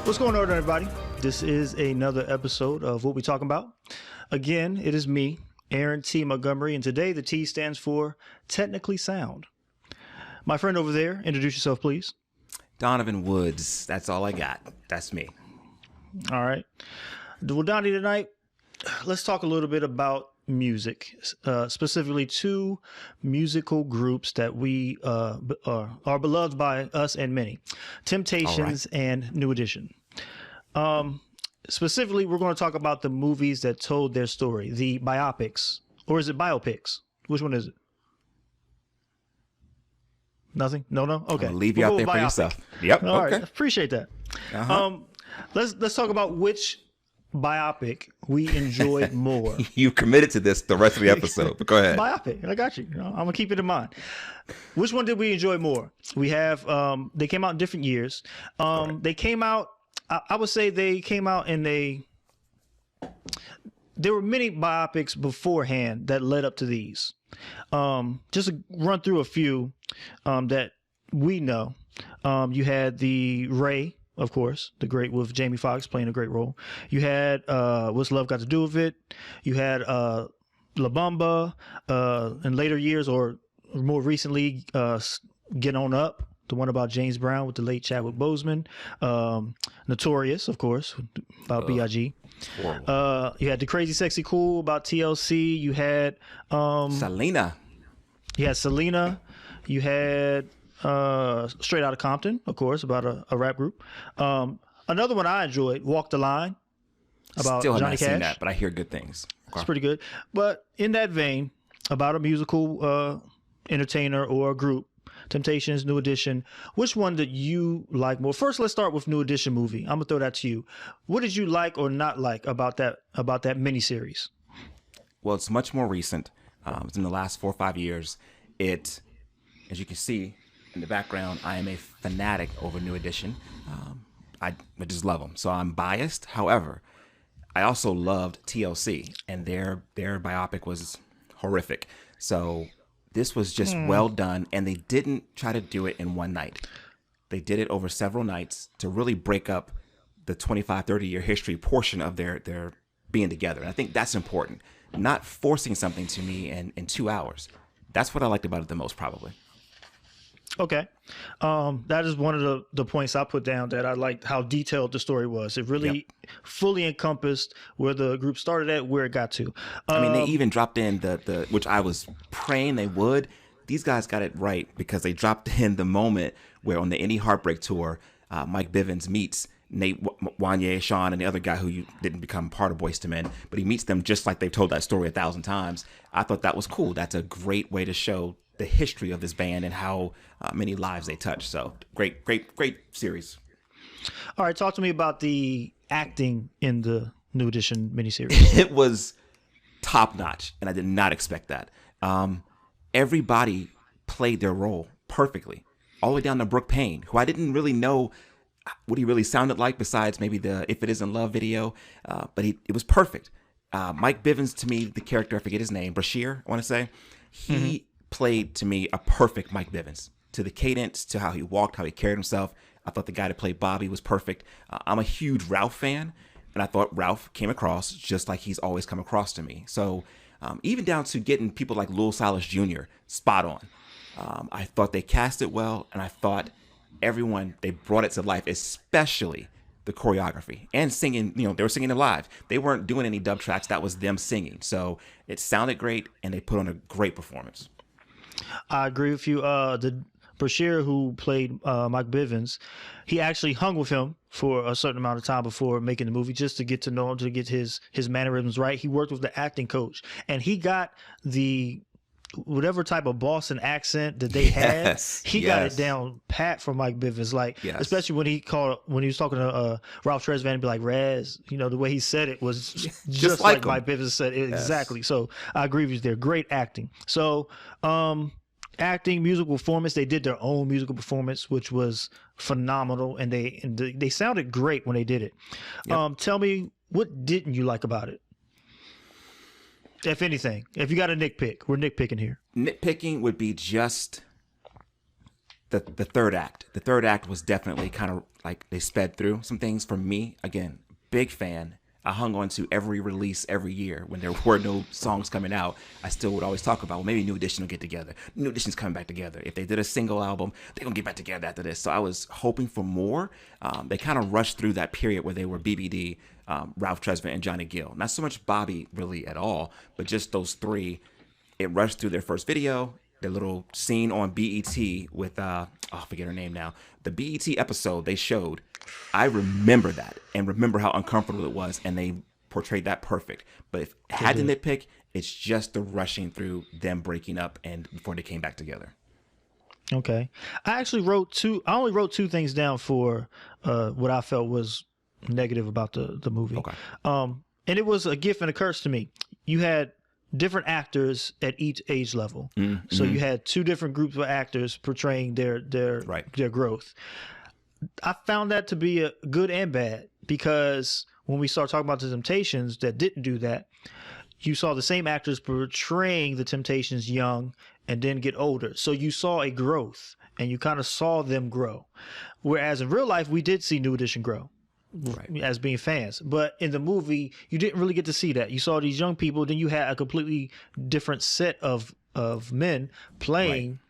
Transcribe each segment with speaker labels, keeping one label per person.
Speaker 1: What's going on, everybody? This is another episode of What We Talking About. Again, it is me, Aaron T. Montgomery, and today the T stands for Technically Sound. My friend over there, introduce yourself, please.
Speaker 2: Donovan Woods. That's all I got. That's me.
Speaker 1: All right. Well, Donnie, tonight, let's talk a little bit about music, specifically two musical groups that we are beloved by us and many, Temptations and New Edition. Specifically, we're going to talk about the movies that told their story, the biopics, or is it biopics? Which one is it? Nothing? No? Okay.
Speaker 2: I'll leave you out there for yourself. Yep.
Speaker 1: All
Speaker 2: okay.
Speaker 1: right. Appreciate that. Let's talk about which biopic we enjoyed more.
Speaker 2: You committed to this the rest of the episode, but go ahead.
Speaker 1: Biopic. I got you. I'm going to keep it in mind. Which one did we enjoy more? We have, they came out in different years. They came out, I would say they came out in there were many biopics beforehand that led up to these. Just to run through a few that we know. You had the Ray, of course, the great, with Jamie Foxx playing a great role. You had What's Love Got to Do with It? You had La Bamba in later years, or more recently, Get On Up, the one about James Brown with the late Chadwick Boseman. Notorious, of course, about B.I.G. You had The Crazy Sexy Cool about TLC. You had
Speaker 2: Selena.
Speaker 1: You had Selena. You had Straight Outta Compton, of course, about a rap group. Another one I enjoyed, Walk the Line, about
Speaker 2: Still have
Speaker 1: Johnny
Speaker 2: not
Speaker 1: Cash.
Speaker 2: seen that, but I hear good things.
Speaker 1: It's pretty good. But in that vein, about a musical entertainer or a group, Temptations, New Edition, which one did you like more? First, let's start with New Edition movie. I'm gonna throw that to you. What did you like or not like about that miniseries?
Speaker 2: Well, it's much more recent. It's in the last 4 or 5 years. It, as you can see in the background, I am a fanatic over New Edition. I just love them. So I'm biased. However, I also loved TLC, and their biopic was horrific. So this was just well done, and they didn't try to do it in one night. They did it over several nights to really break up the 25, 30-year history portion of their being together. And I think that's important. Not forcing something to me in 2 hours. That's what I liked about it the most, probably.
Speaker 1: Okay. That is one of the points I put down, that I liked how detailed the story was. It really fully encompassed where the group started at, where it got to.
Speaker 2: I mean, they even dropped in the which I was praying they would. These guys got it right, because they dropped in the moment where on the Indie Heartbreak Tour, Mike Bivins meets Nate Wanye, Sean, and the other guy who didn't become part of Boyz II Men, but he meets them just like they've told that story 1,000 times. I thought that was cool. That's a great way to show the history of this band and how many lives they touch. So great series.
Speaker 1: All right, talk to me about the acting in the New Edition miniseries.
Speaker 2: It was top notch, and I did not expect that. Everybody played their role perfectly, all the way down to Brooke Payne, who I didn't really know what he really sounded like besides maybe the If It Isn't Love video, but it was perfect. Mike Bivins, to me, the character, I forget his name, Brashear, I want to say, he played to me a perfect Mike Bivins, to the cadence, to how he walked, how he carried himself. I thought the guy that played Bobby was perfect. I'm a huge Ralph fan, and I thought Ralph came across just like he's always come across to me. So even down to getting people like Lil Silas Jr. spot on. I thought they cast it well, and I thought they brought it to life, especially the choreography and singing. They were singing it live. They weren't doing any dub tracks. That was them singing. So it sounded great, and they put on a great performance.
Speaker 1: I agree with you. The Brashear, who played Mike Bivins, he actually hung with him for a certain amount of time before making the movie, just to get to know him, to get his mannerisms right. He worked with the acting coach, and he got the whatever type of Boston accent that they had, he got it down pat for Mike Bivins. Like, especially when he was talking to Ralph Tresvant and be like, Raz, the way he said it was just like Mike Bivins said it. Exactly. So I agree with you there. Great acting. So acting, musical performance, they did their own musical performance, which was phenomenal, and they sounded great when they did it. Tell me, what didn't you like about it? If anything, if you got a nitpick, we're nitpicking here.
Speaker 2: Nitpicking would be just the third act. The third act was definitely kind of like they sped through some things for me. Again, big fan. I hung on to every release every year when there were no songs coming out. I still would always talk about, well, maybe New Edition will get together. New Edition's coming back together. If they did a single album, they're going to get back together after this. So I was hoping for more. They kind of rushed through that period where they were BBD, Ralph Tresvant, and Johnny Gill. Not so much Bobby really at all, but just those three. It rushed through their first video, their little scene on BET with, I forget her name now. The BET episode they showed, I remember that and remember how uncomfortable it was, and they portrayed that perfect. But if I had to nitpick, it's just the rushing through them breaking up and before they came back together.
Speaker 1: Okay. I only wrote two things down for what I felt was negative about the movie.
Speaker 2: Okay.
Speaker 1: And it was a gift and a curse to me. You had different actors at each age level. Mm-hmm. So you had two different groups of actors portraying their growth. I found that to be a good and bad, because when we start talking about the Temptations that didn't do that, you saw the same actors portraying the Temptations young and then get older. So you saw a growth and you kind of saw them grow. Whereas in real life, we did see New Edition grow. Right. As being fans, but in the movie you didn't really get to see that. You saw these young people, then you had a completely different set of men playing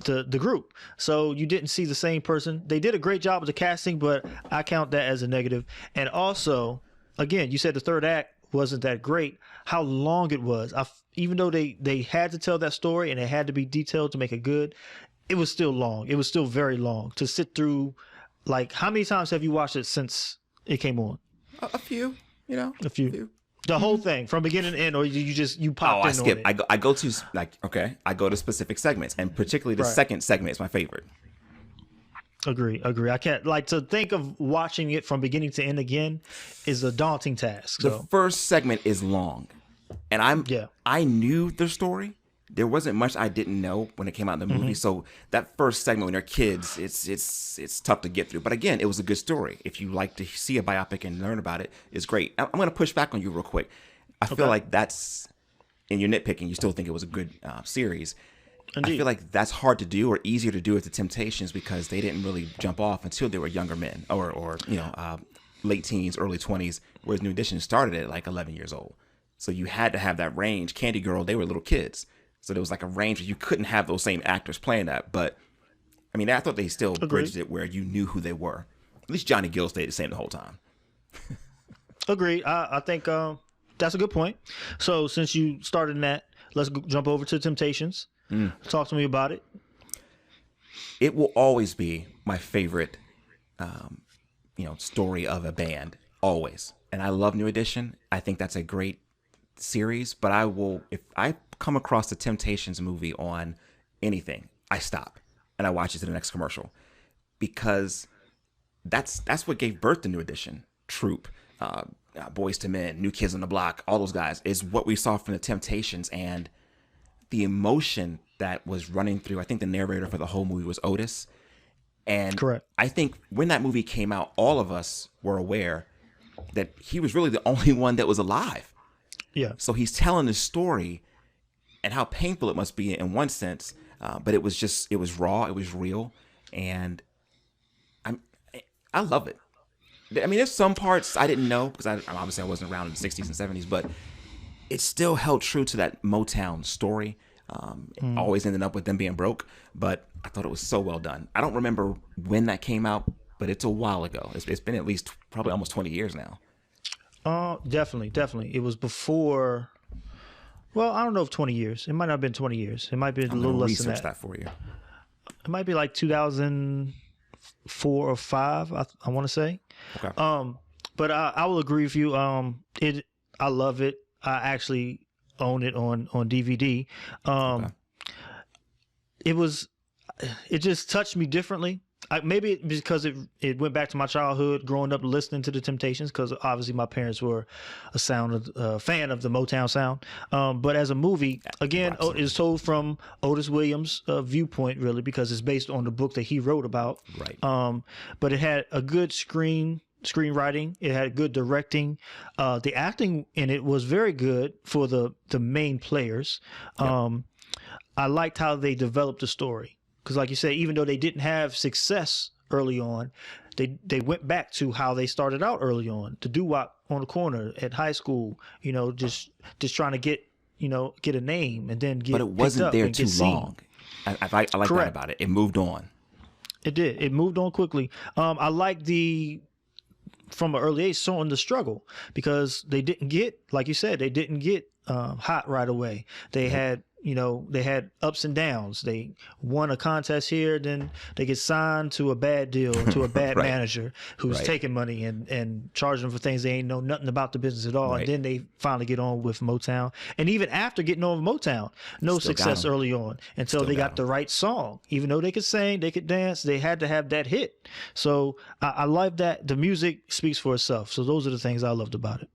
Speaker 1: the group, so you didn't see the same person. They did a great job with the casting, but I count that as a negative. And also, again, you said the third act wasn't that great. How long it was, even though they had to tell that story and it had to be detailed to make it good, it was still long. It was still very long to sit through. Like, how many times have you watched it since it came on?
Speaker 2: A few,
Speaker 1: A few. The whole thing from beginning to end, or you popped in
Speaker 2: skip.
Speaker 1: on it?
Speaker 2: I go to I go to specific segments, and particularly the second segment is my favorite.
Speaker 1: Agree. I can't, like, to think of watching it from beginning to end again is a daunting task.
Speaker 2: The first segment is long, and I knew the story. There wasn't much I didn't know when it came out in the movie. Mm-hmm. So that first segment when they're kids, it's tough to get through. But again, it was a good story. If you like to see a biopic and learn about it, it's great. I'm going to push back on you real quick. I feel like that's, in your nitpicking, you still think it was a good series. Indeed. I feel like that's hard to do or easier to do with the Temptations because they didn't really jump off until they were younger men or late teens, early 20s, whereas New Edition started at like 11 years old. So you had to have that range. Candy Girl, they were little kids. So there was like a range where you couldn't have those same actors playing that. But, I mean, I thought they still bridged it where you knew who they were. At least Johnny Gill stayed the same the whole time.
Speaker 1: Agreed. I think that's a good point. So since you started in that, let's jump over to Temptations. Talk to me about it.
Speaker 2: It will always be my favorite, story of a band. Always. And I love New Edition. I think that's a great series. But if I come across the Temptations movie on anything, I stop and I watch it to the next commercial, because that's what gave birth to New Edition. Troop, Boys to Men, New Kids on the Block, all those guys is what we saw from the Temptations, and the emotion that was running through. I think the narrator for the whole movie was Otis, and correct. I think when that movie came out, all of us were aware that he was really the only one that was alive. Yeah. So he's telling this story and how painful it must be in one sense, but it was raw, it was real, and I love it. I mean, there's some parts I didn't know because I wasn't around in the 60s and 70s, but it still held true to that Motown story. Always ended up with them being broke, but I thought it was so well done. I don't remember when that came out, but it's a while ago. It's been at least probably almost 20 years now.
Speaker 1: Definitely. It was before. Well, I don't know if 20 years. It might not have been 20 years. It might be a little less than that.
Speaker 2: Research that for you.
Speaker 1: It might be like 2004 or 5. I want to say. Okay. But I will agree with you. I love it. I actually own it on DVD. Okay. It just touched me differently. Maybe because it went back to my childhood, growing up listening to the Temptations, because obviously my parents were a fan of the Motown sound. But as a movie, again, it's told from Otis Williams' viewpoint, really, because it's based on the book that he wrote about. Right. But it had a good screenwriting. It had good directing. The acting in it was very good for the main players. Yep. I liked how they developed the story. because like you said, even though they didn't have success early on, they went back to how they started out early on, to doo-wop on the corner at high school, just trying to get a name and then
Speaker 2: But
Speaker 1: get
Speaker 2: it
Speaker 1: picked
Speaker 2: wasn't
Speaker 1: up
Speaker 2: there
Speaker 1: and
Speaker 2: too
Speaker 1: get seen.
Speaker 2: long. I like that
Speaker 1: Correct.
Speaker 2: about it. It moved on.
Speaker 1: It did. It moved on quickly. I like from an early age showing the struggle, because they didn't get, like you said, they didn't get hot right away. They had they had ups and downs. They won a contest here, then they get signed to a bad deal, to a bad
Speaker 2: Right.
Speaker 1: manager who's
Speaker 2: Right.
Speaker 1: taking money and charging them for things they ain't know nothing about the business at all.
Speaker 2: Right.
Speaker 1: And then they finally get on with Motown. And even after getting on with Motown, no
Speaker 2: Still got
Speaker 1: success
Speaker 2: 'em.
Speaker 1: early on until
Speaker 2: Still
Speaker 1: they
Speaker 2: got
Speaker 1: got the right song. Even though they could sing, they could dance, they had to have that hit. So I like that the music speaks for itself. So those are the things I loved about it.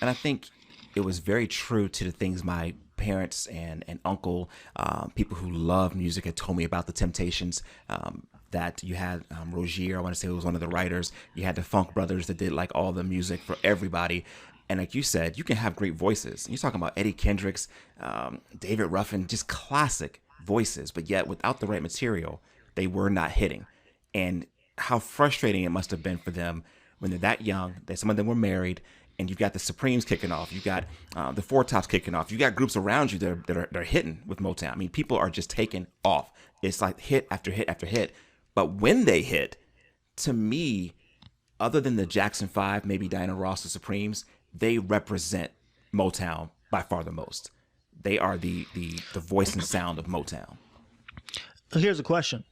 Speaker 2: And I think it was very true to the things my parents and uncle, people who love music, had told me about the Temptations. That you had Rogier, I want to say, was one of the writers. You had the Funk Brothers that did like all the music for everybody. And like you said, you can have great voices. You're talking about Eddie Kendricks, David Ruffin, just classic voices. But yet, without the right material, they were not hitting. And how frustrating it must have been for them when they're that young, that some of them were married, and you've got the Supremes kicking off, you've got the Four Tops kicking off, you got groups around you that are hitting with Motown. I mean, people are just taking off. It's like hit after hit after hit. But when they hit, to me, other than the Jackson 5, maybe Diana Ross, the Supremes, they represent Motown by far the most. They are the voice and sound of Motown.
Speaker 1: Here's a question.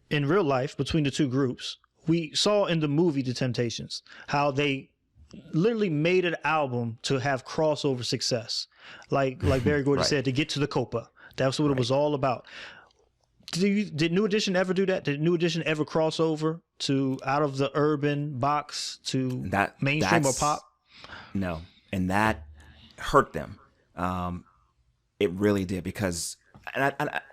Speaker 1: In real life, between the two groups, we saw in the movie The Temptations how they literally made an album to have crossover success. Like Barry Gordy
Speaker 2: Right.
Speaker 1: said, to get to the Copa. That's what it was all about. Did New Edition ever do that? Did New Edition ever cross over to out of the urban box to mainstream or
Speaker 2: that's-
Speaker 1: pop?
Speaker 2: No, and that hurt them. It really did, because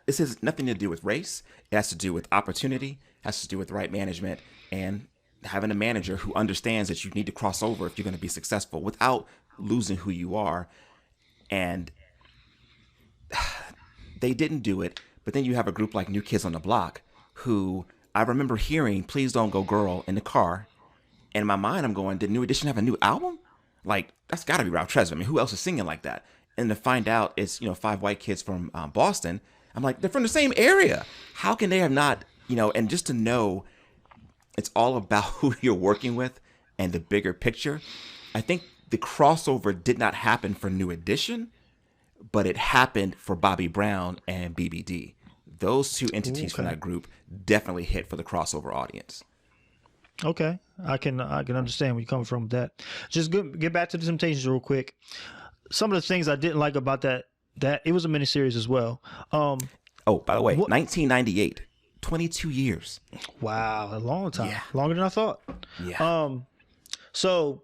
Speaker 2: this has nothing to do with race. It has to do with opportunity. It has to do with right management and having a manager who understands that you need to cross over if you're going to be successful without losing who you are. And they didn't do it. But then you have a group like New Kids on the Block, who I remember hearing "Please Don't Go Girl" in the car. And in my mind, I'm going, did New Edition have a new album? Like, that's got to be Ralph Tresvant. I mean, who else is singing like that? And to find out it's, 5 white kids from Boston, I'm like, they're from the same area. How can they have not, and just to know it's all about who you're working with and the bigger picture. I think the crossover did not happen for New Edition, but it happened for Bobby Brown and BBD. Those two entities from that group definitely hit for the crossover audience.
Speaker 1: Okay, I can understand where you're coming from with that. Just get back to the Temptations real quick. Some of the things I didn't like about that it was a miniseries as well.
Speaker 2: Oh, by the way, 1998, 22 years.
Speaker 1: Wow, a long time,
Speaker 2: Yeah.
Speaker 1: longer than I thought.
Speaker 2: Yeah.
Speaker 1: So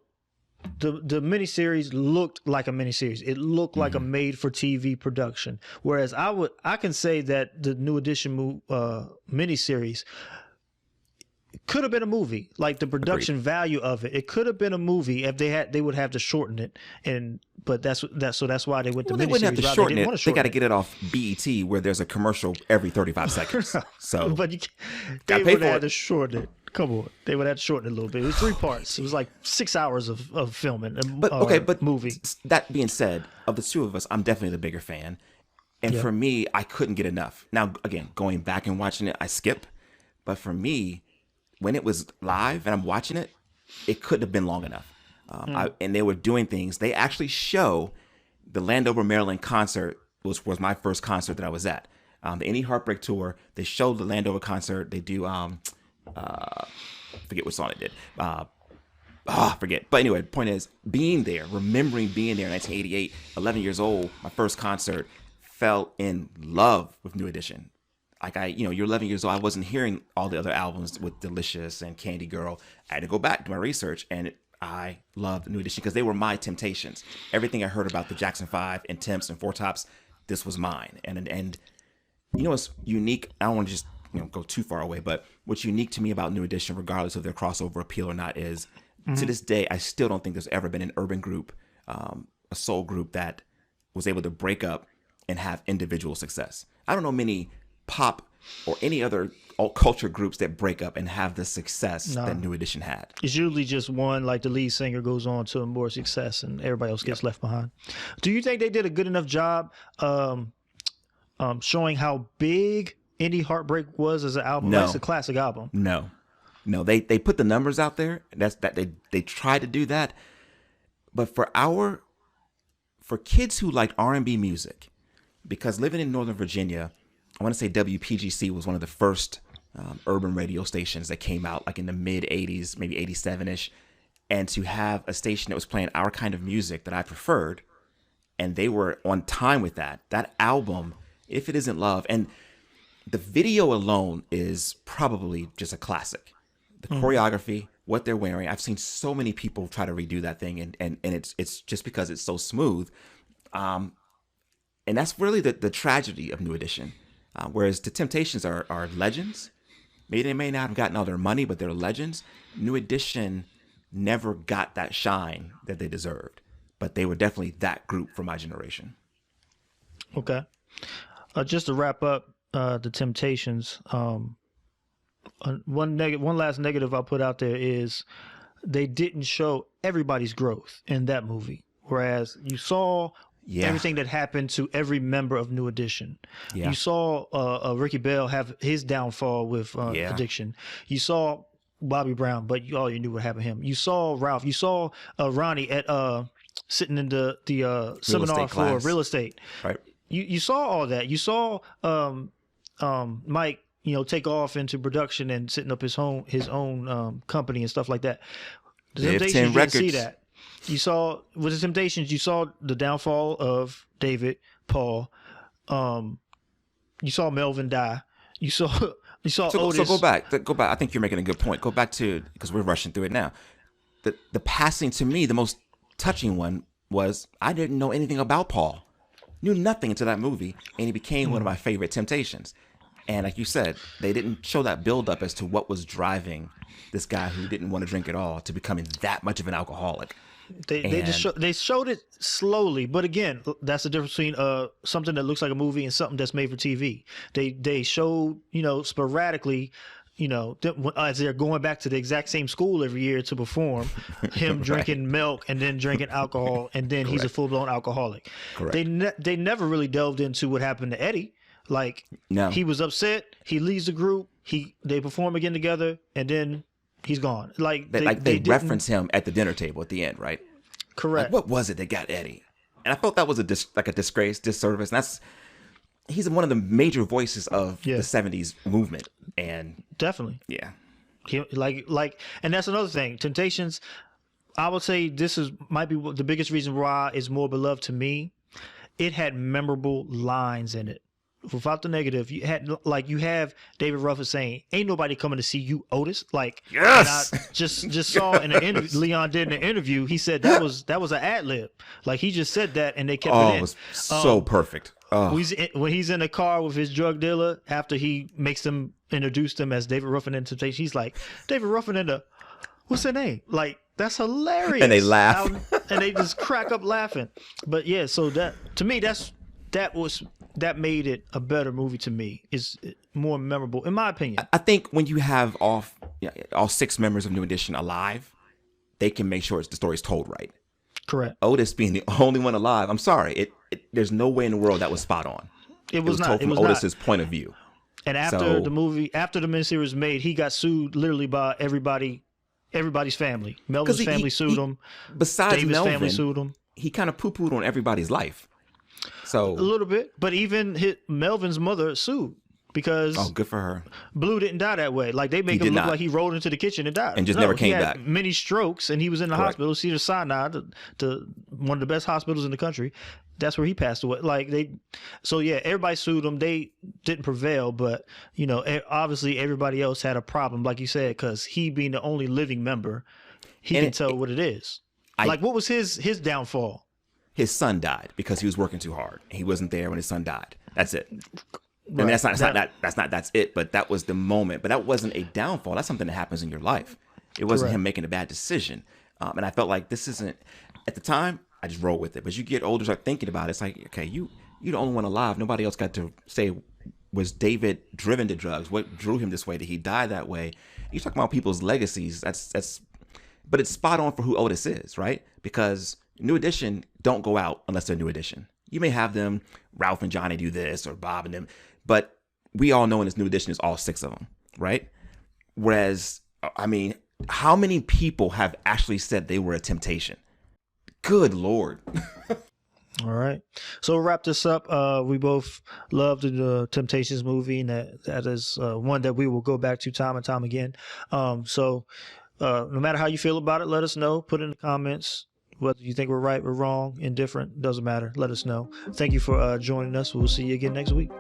Speaker 1: the miniseries looked like a miniseries. It looked like a made-for-TV production. Whereas I can say that the New Edition miniseries could have been a movie. Like the production value of it, it could have been a movie if they would have to shorten it. But that's why they went to
Speaker 2: Well, they
Speaker 1: miniseries.
Speaker 2: wouldn't have to
Speaker 1: route.
Speaker 2: shorten
Speaker 1: They
Speaker 2: it.
Speaker 1: didn't want to
Speaker 2: They
Speaker 1: shorten
Speaker 2: got to get it off BET, where there's a commercial every 35 seconds. So,
Speaker 1: But
Speaker 2: Gotta
Speaker 1: they
Speaker 2: pay
Speaker 1: would
Speaker 2: for
Speaker 1: have
Speaker 2: it.
Speaker 1: to shorten it. Come on, they would have to shorten it a little bit. It was 3 parts. It was like 6 hours of filming.
Speaker 2: but
Speaker 1: movie.
Speaker 2: That being said, of the two of us, I'm definitely the bigger fan. And for me, I couldn't get enough. Now, again, going back and watching it, I skip. But for me, when it was live and I'm watching it, it couldn't have been long enough. And they were doing things. They actually show the Landover, Maryland concert, which was my first concert that I was at. The Any Heartbreak Tour, they showed the Landover concert. They do, forget what song it did. Forget. But anyway, the point is, being there, remembering being there in 1988, 11 years old, my first concert, fell in love with New Edition. Like you're 11 years old. I wasn't hearing all the other albums with Delicious and Candy Girl. I had to go back to my research, and I loved New Edition because they were my Temptations. Everything I heard about the Jackson 5 and Temps and Four Tops, this was mine. And what's unique? I don't want to just go too far away, but what's unique to me about New Edition, regardless of their crossover appeal or not, is to this day I still don't think there's ever been an urban group, a soul group that was able to break up and have individual success. I don't know many pop or any other alt culture groups that break up and have the success
Speaker 1: No.
Speaker 2: that New Edition had.
Speaker 1: It's usually just one, like the lead singer goes on to more success and everybody else gets left behind. Do you think they did a good enough job showing how big Indie Heartbreak was as an album?
Speaker 2: No.
Speaker 1: It's a classic album.
Speaker 2: No, they put the numbers out there. They tried to do that, but for kids who like R&B music, because living in Northern Virginia, I want to say WPGC was one of the first urban radio stations that came out like in the mid 80s, maybe 87ish, and to have a station that was playing our kind of music that I preferred, and they were on time with that album, If It Isn't Love, and the video alone is probably just a classic. The choreography, what they're wearing, I've seen so many people try to redo that thing, and it's just because it's so smooth, and that's really the tragedy of New Edition. Whereas the Temptations are legends. Maybe they may not have gotten all their money, but they're legends. New Edition never got that shine that they deserved, but they were definitely that group for my generation.
Speaker 1: Okay. Just to wrap up the Temptations, one last negative I'll put out there is they didn't show everybody's growth in that movie, whereas you saw everything that happened to every member of New Edition. You saw Ricky Bell have his downfall with addiction. You saw Bobby Brown, but all you knew what happened to him. You saw Ralph. You saw Ronnie at sitting in the seminar for real estate.
Speaker 2: Right.
Speaker 1: You saw all that. You saw Mike, take off into production and setting up his own company and stuff like that. The Temptations, you didn't see that. You saw with the Temptations, you saw the downfall of David, Paul. You saw Melvin die. You saw Otis.
Speaker 2: So go back. I think you're making a good point. Go back to, because we're rushing through it now. The passing, to me, the most touching one was I didn't know anything about Paul. Knew nothing into that movie, and he became one of my favorite Temptations. And like you said, they didn't show that build up as to what was driving this guy who didn't want to drink at all to becoming that much of an alcoholic.
Speaker 1: They showed it slowly, but again, that's the difference between something that looks like a movie and something that's made for TV. They showed sporadically, as they're going back to the exact same school every year to perform, him drinking milk and then drinking alcohol, and then he's a full blown alcoholic.
Speaker 2: Correct.
Speaker 1: They never really delved into what happened to Eddie. Like,
Speaker 2: no.
Speaker 1: He was upset. He leaves the group. They perform again together, and then he's gone. Like they
Speaker 2: reference him at the dinner table at the end, right?
Speaker 1: Correct.
Speaker 2: Like, what was it that got Eddie? And I felt that was a disgrace, disservice. And he's one of the major voices of the '70s movement, and
Speaker 1: definitely,
Speaker 2: yeah.
Speaker 1: And that's another thing. Temptations, I would say might be the biggest reason why it's more beloved to me. It had memorable lines in it. Without the negative, you have David Ruffin saying, "Ain't nobody coming to see you, Otis." Like,
Speaker 2: yes,
Speaker 1: and I just saw in an interview, Leon did in an interview. He said that was an ad lib. Like, he just said that, and they kept it in.
Speaker 2: It was so perfect.
Speaker 1: When he's in the car with his drug dealer, after he makes them introduce them as David Ruffin and Temptation, he's like, "David Ruffin and what's their name?" Like, that's hilarious.
Speaker 2: And they laugh,
Speaker 1: and they just crack up laughing. But yeah, so that to me, that made it a better movie to me. It's more memorable, in my opinion.
Speaker 2: I think when you have all 6 members of New Edition alive, they can make sure the story's told right.
Speaker 1: Correct.
Speaker 2: Otis being the only one alive, I'm sorry, there's no way in the world that was spot on.
Speaker 1: It was not
Speaker 2: told from Otis's point of view.
Speaker 1: And after the miniseries was made, he got sued literally by everybody's family. Melvin's family sued him.
Speaker 2: Besides
Speaker 1: David's
Speaker 2: Melvin,
Speaker 1: family sued him.
Speaker 2: He kind of poo-pooed on everybody's life. So
Speaker 1: a little bit, but even Melvin's mother sued because
Speaker 2: good for her.
Speaker 1: Blue didn't die that way. Like, they make him look like he rolled into the kitchen and died,
Speaker 2: and just never came
Speaker 1: he had
Speaker 2: back.
Speaker 1: Many strokes, and he was in the
Speaker 2: Correct.
Speaker 1: hospital. Cedars-Sinai, to one of the best hospitals in the country. That's where he passed away. Everybody sued him. They didn't prevail, but obviously everybody else had a problem, like you said, because he being the only living member, he can tell what it is. What was his downfall? His
Speaker 2: son died because he was working too hard. He wasn't there when his son died. That's it.
Speaker 1: Right.
Speaker 2: I mean, that's it. But that was the moment. But that wasn't a downfall. That's something that happens in your life. It wasn't him making a bad decision. And I felt like this isn't. At the time, I just roll with it. But you get older, start thinking about it. It's like, okay, you're the only one alive. Nobody else got to say Was David driven to drugs? What drew him this way? Did he die that way? You talk about people's legacies. But it's spot on for who Otis is, right? Because New Edition don't go out unless they're New Edition. You may have them, Ralph and Johnny do this, or Bob and them, but we all know in this New Edition is all 6 of them, right? Whereas, I mean, how many people have actually said they were a Temptation? Good Lord.
Speaker 1: All right. So we'll wrap this up. We both loved the Temptations movie, and that is one that we will go back to time and time again. So no matter how you feel about it, let us know. Put in the comments whether you think we're right or wrong, indifferent, doesn't matter. Let us know. Thank you for joining us. We'll see you again next week.